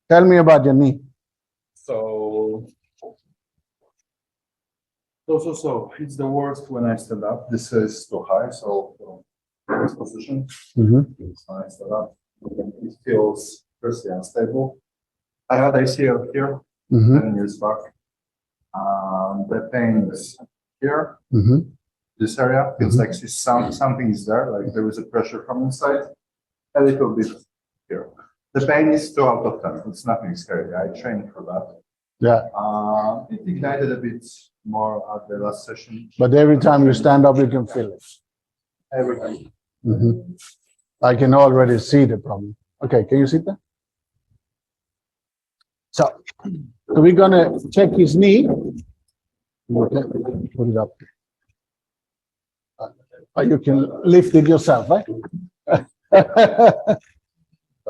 Tell me about your knee. So it's the worst when I stand up. This is too high, so this position. It's when I stand up. It feels firstly unstable. I had ACL here 10 years back. The pain is here. This area feels like something is there, like there is a pressure from inside. A little bit here. The pain is 2 out of 10. It's nothing scary. I trained for that. Yeah. It ignited a bit more at the last session. But every time you stand up, you can feel it. Every time. I can already see the problem. Okay, can you see that? So we're gonna check his knee. Okay, put it up. You can lift it yourself, right?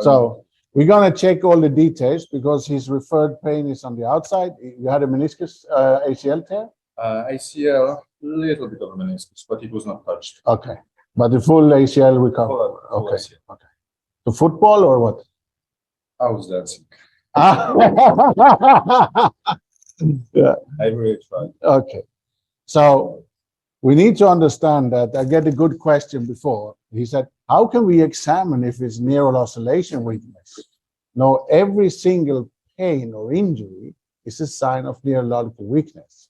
So we're gonna check all the details because his referred pain is on the outside. You had a meniscus ACL tear? ACL, little bit of a meniscus, but it was not touched. Okay, but the full ACL recovered. Okay. ACL. Okay. The football or what? I was dancing. Yeah. I really tried. Okay. So we need to understand that. I get a good question before. He said, how can we examine if it's neural oscillation weakness? No, every single pain or injury is a sign of neurological weakness.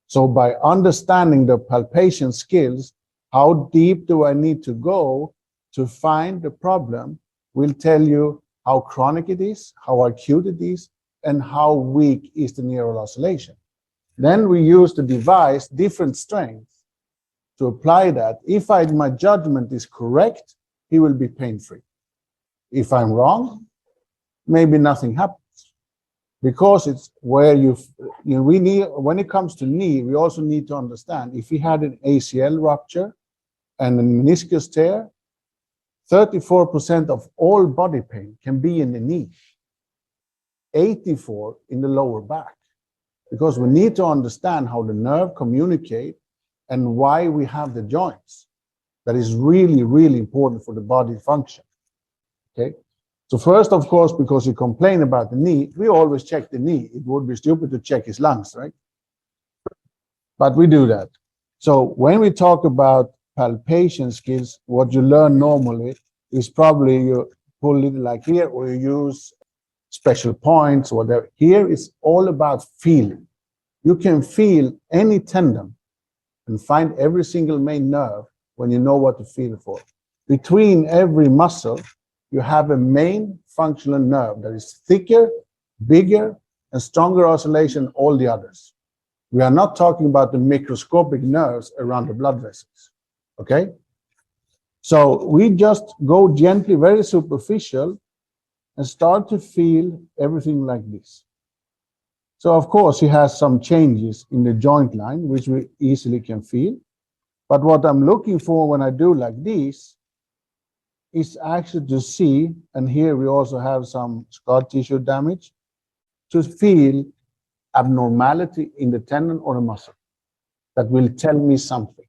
So by understanding the palpation skills, how deep do I need to go to find the problem will tell you how chronic it is, how acute it is, and how weak is the neural oscillation. Then we use the device, different strengths, to apply that. If my judgment is correct, he will be pain-free. If I'm wrong, maybe nothing happens. Because it's where we need, when it comes to knee, we also need to understand if he had an ACL rupture and a meniscus tear, 34% of all body pain can be in the knee, 84% in the lower back. Because we need to understand how the nerve communicate and why we have the joints. That is really, really important for the body function. Okay. So first, of course, because you complain about the knee, we always check the knee. It would be stupid to check his lungs, right? But we do that. So when we talk about palpation skills, what you learn normally is probably you pull it like here, or you use special points, or whatever. Here is all about feeling. You can feel any tendon and find every single main nerve when you know what to feel for. Between every muscle, you have a main functional nerve that is thicker, bigger, and stronger oscillation than all the others. We are not talking about the microscopic nerves around the blood vessels, okay? So we just go gently, very superficial, and start to feel everything like this. So of course, he has some changes in the joint line, which we easily can feel. But what I'm looking for when I do like this is actually to see, and here we also have some scar tissue damage, to feel abnormality in the tendon or the muscle that will tell me something.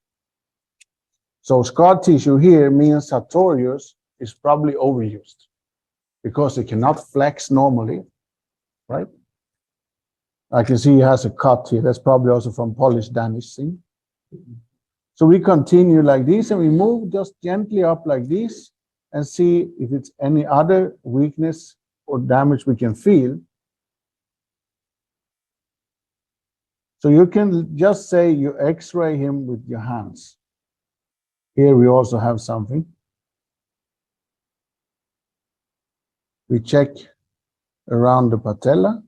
So scar tissue here means sartorius is probably overused because it cannot flex normally, right? I can see he has a cut here. That's probably also from Polish damaging. So we continue like this and we move just gently up like this and see if it's any other weakness or damage we can feel. So you can just say you x-ray him with your hands. Here we also have something. We check around the patella.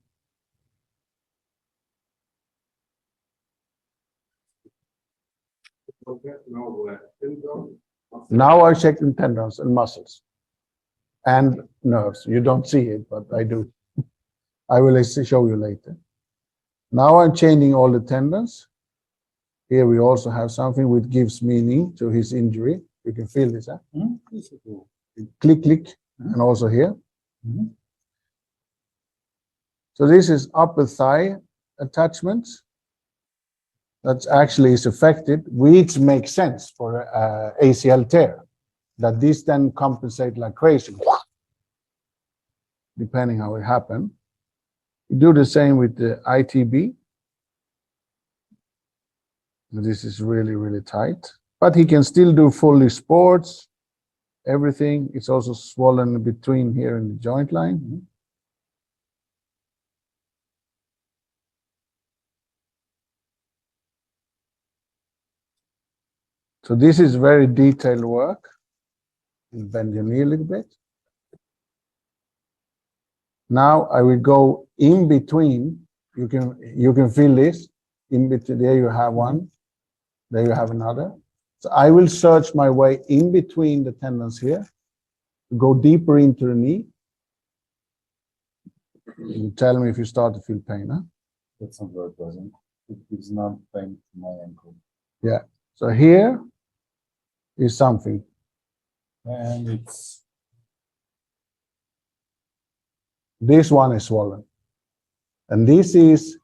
Now I check the tendons and muscles and nerves. You don't see it, but I do. I will show you later. Now I'm changing all the tendons. Here we also have something which gives meaning to his injury. You can feel this, huh? Click, click, and also here. So this is upper thigh attachments. That actually is affected, which makes sense for ACL tear, that this then compensate like crazy. depending how it happened. You do the same with the ITB. This is really, really tight. But he can still do fully sports, everything. It's also swollen between here in the joint line. So this is very detailed work. Bend your knee a little bit. Now I will go in between. You can feel this. In between, there you have one. There you have another. So I will search my way in between the tendons here, go deeper into the knee. You tell me if you start to feel pain, huh? That's not very pleasant. It gives numb pain to my ankle. Yeah. So here is something. And it's This one is swollen. And this is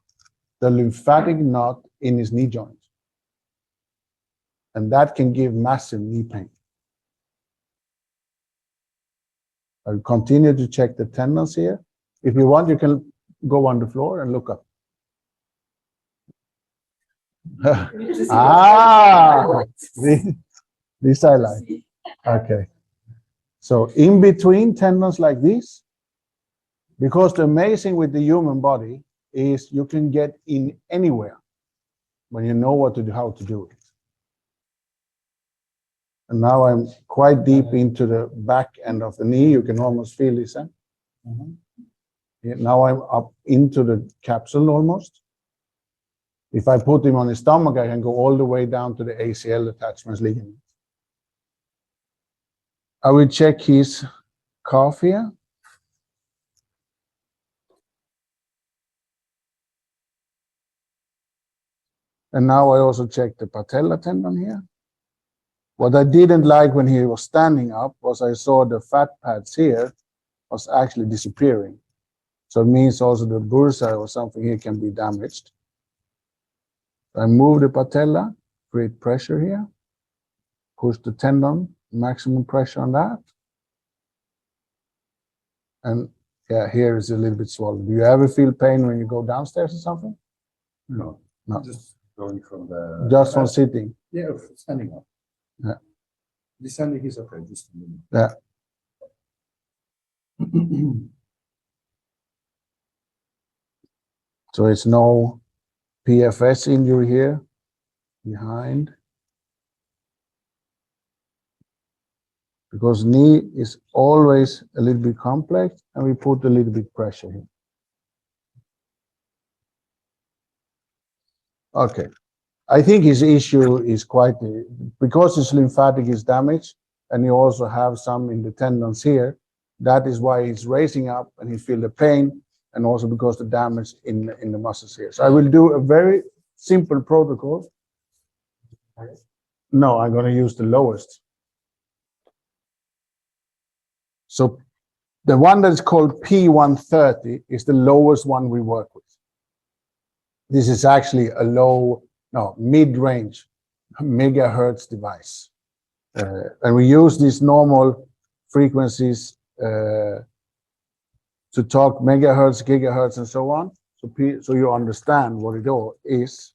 the lymphatic knot in his knee joint. And that can give massive knee pain. I'll continue to check the tendons here. If you want, you can go on the floor and look up. This I like. Okay. So in between tendons like this, because the amazing with the human body is you can get in anywhere when you know what to do, how to do it. And now I'm quite deep into the back end of the knee. You can almost feel this. Huh? Now I'm up into the capsule almost. If I put him on his stomach, I can go all the way down to the ACL attachments ligament. I will check his calf here. And now I also check the patella tendon here. What I didn't like when he was standing up was I saw the fat pads here was actually disappearing. So it means also the bursa or something here can be damaged. I move the patella, create pressure here, push the tendon, maximum pressure on that. And yeah, here is a little bit swollen. Do you ever feel pain when you go downstairs or something? No. No. Just going from the... Just from sitting? Yeah, standing up. Yeah. Descending is okay, just a minute. Yeah. So it's no PFS injury here behind. Because knee is always a little bit complex and we put a little bit pressure here. Okay. I think his issue is quite, because his lymphatic is damaged and you also have some in the tendons here, that is why he's raising up and he feels the pain, and also because the damage in the muscles here. So I will do a very simple protocol. No, I'm going to use the lowest. So the one that's called P130 is the lowest one we work with. This is actually a mid-range megahertz device. And we use these normal frequencies to talk megahertz, gigahertz, and so on. So you understand what it all is.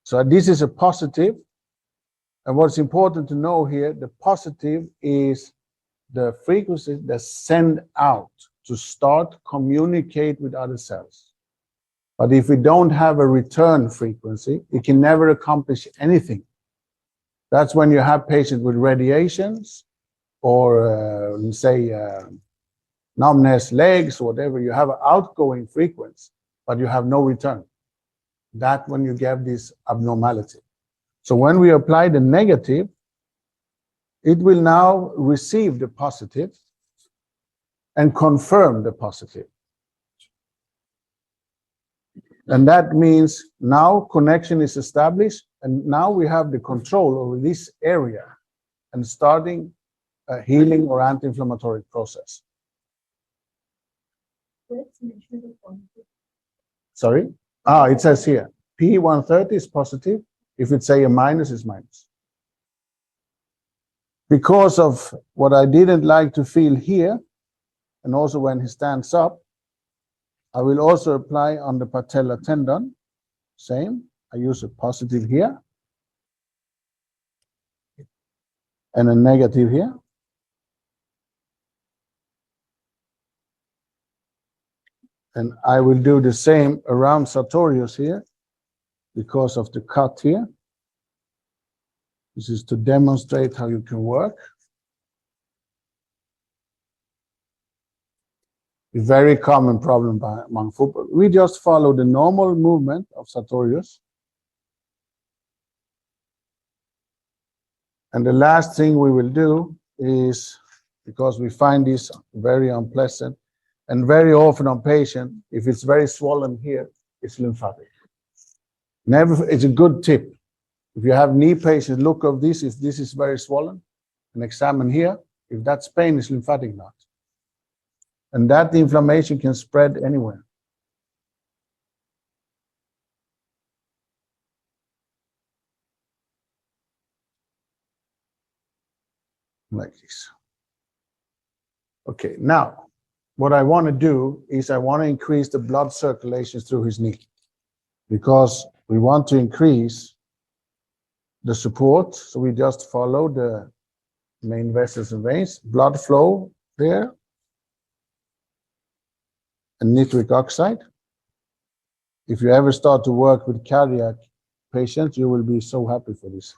So this is a positive. And what's important to know here, the positive is the frequency that send out to start communicate with other cells. But if we don't have a return frequency, it can never accomplish anything. That's when you have patients with radiations or numbness, legs, or whatever. You have an outgoing frequency, but you have no return. That's when you get this abnormality. So when we apply the negative, it will now receive the positive and confirm the positive. And that means now connection is established, and now we have the control over this area and starting a healing or anti-inflammatory process. Sorry? It says here, P130 is positive. If it's a minus, it's minus. Because of what I didn't like to feel here, and also when he stands up. I will also apply on the patella tendon. Same. I use a positive here and a negative here. And I will do the same around sartorius here because of the cut here. This is to demonstrate how you can work. A very common problem among football. We just follow the normal movement of sartorius. And the last thing we will do is, because we find this very unpleasant, and very often on patient, if it's very swollen here, it's lymphatic. Never, it's a good tip. If you have knee patients, look of this, if this is very swollen, and examine here. If that's pain, it's lymphatic knot. And that inflammation can spread anywhere. Like this. Okay, now, what I want to do is I want to increase the blood circulation through his knee, because we want to increase the support. So we just follow the main vessels and veins, blood flow there, and nitric oxide. If you ever start to work with cardiac patients, you will be so happy for this.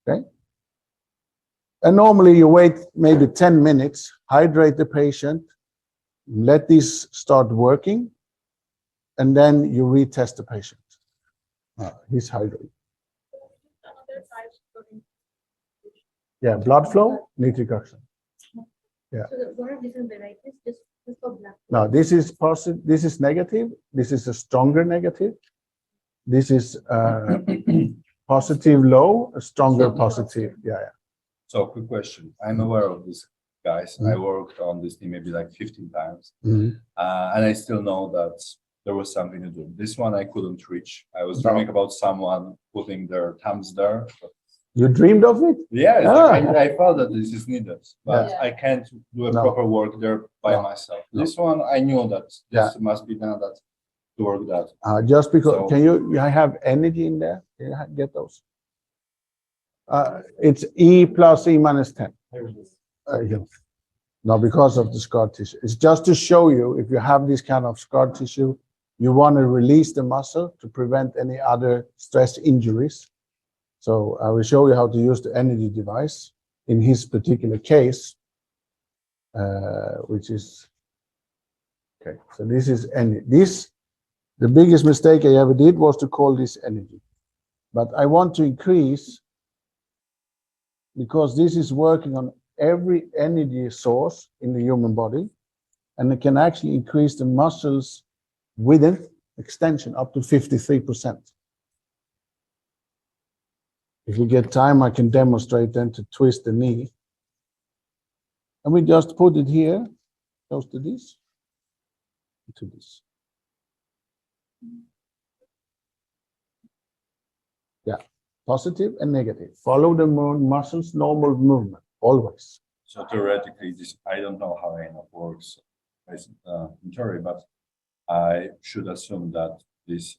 Okay? And normally you wait maybe 10 minutes, hydrate the patient, let this start working, and then you retest the patient. He's hydrated. Yeah, blood flow, nitric oxide. Yeah. So there are different varieties just for blood. Now this is positive, this is negative, this is a stronger negative. This is positive low, a stronger positive. Yeah, yeah. So quick question. I'm aware of this, guys. I worked on this thing maybe like 15 times. And I still know that there was something to do. This one I couldn't reach. I was dreaming about someone putting their thumbs there. You dreamed of it? Yeah, I felt that this is needed, but I can't do a proper work there by myself. This one, I knew that this must be done that to work that. Just because, can you have energy in there? Can you get those? It's E plus E minus 10. Now, because of the scar tissue. It's just to show you, if you have this kind of scar tissue, you want to release the muscle to prevent any other stress injuries. So I will show you how to use the energy device in his particular case, which is, okay, so this is energy. The biggest mistake I ever did was to call this energy. But I want to increase, because this is working on every energy source in the human body, and it can actually increase the muscles within extension up to 53%. If we get time, I can demonstrate then to twist the knee. And we just put it here, close to this, to this. Yeah, positive and negative. Follow the muscles' normal movement, always. So theoretically, this, I don't know how it works in theory, but I should assume that these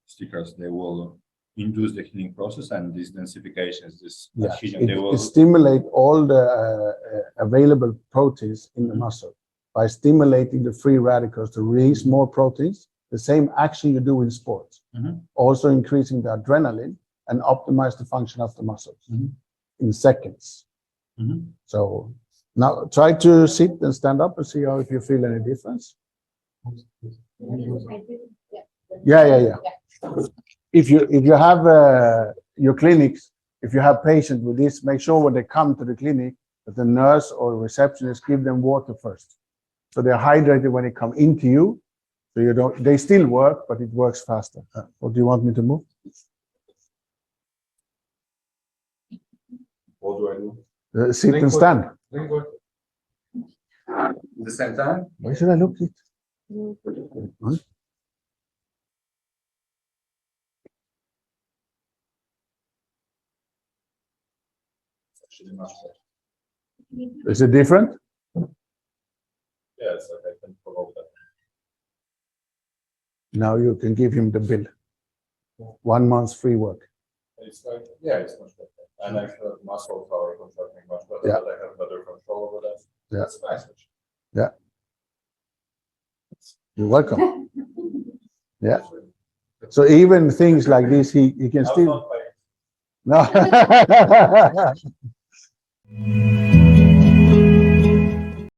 stickers, they will induce the healing process, and these densifications, this adhesion, they will stimulate all the available proteins in the muscle by stimulating the free radicals to release more proteins. The same action you do in sports, also increasing the adrenaline and optimize the function of the muscles in seconds. So now try to sit and stand up and see how if you feel any difference. Yeah. If you have your clinics, if you have patients with this, make sure when they come to the clinic that the nurse or receptionist give them water first, so they're hydrated when they come into you. So you don't, they still work, but it works faster. What do you want me to move? What do I do? Sit and stand. At the same time? Why should I look it? Is it different? Yeah, it's like I can promote that. Now you can give him the bill. 1 month free work. It's like, yeah, it's much better. And actually, muscles are contracting much better, Yeah. but I have better control over that. Yeah. That's nice. Actually. You're welcome. Yeah. So even things like this, he can I was still. not paying. No.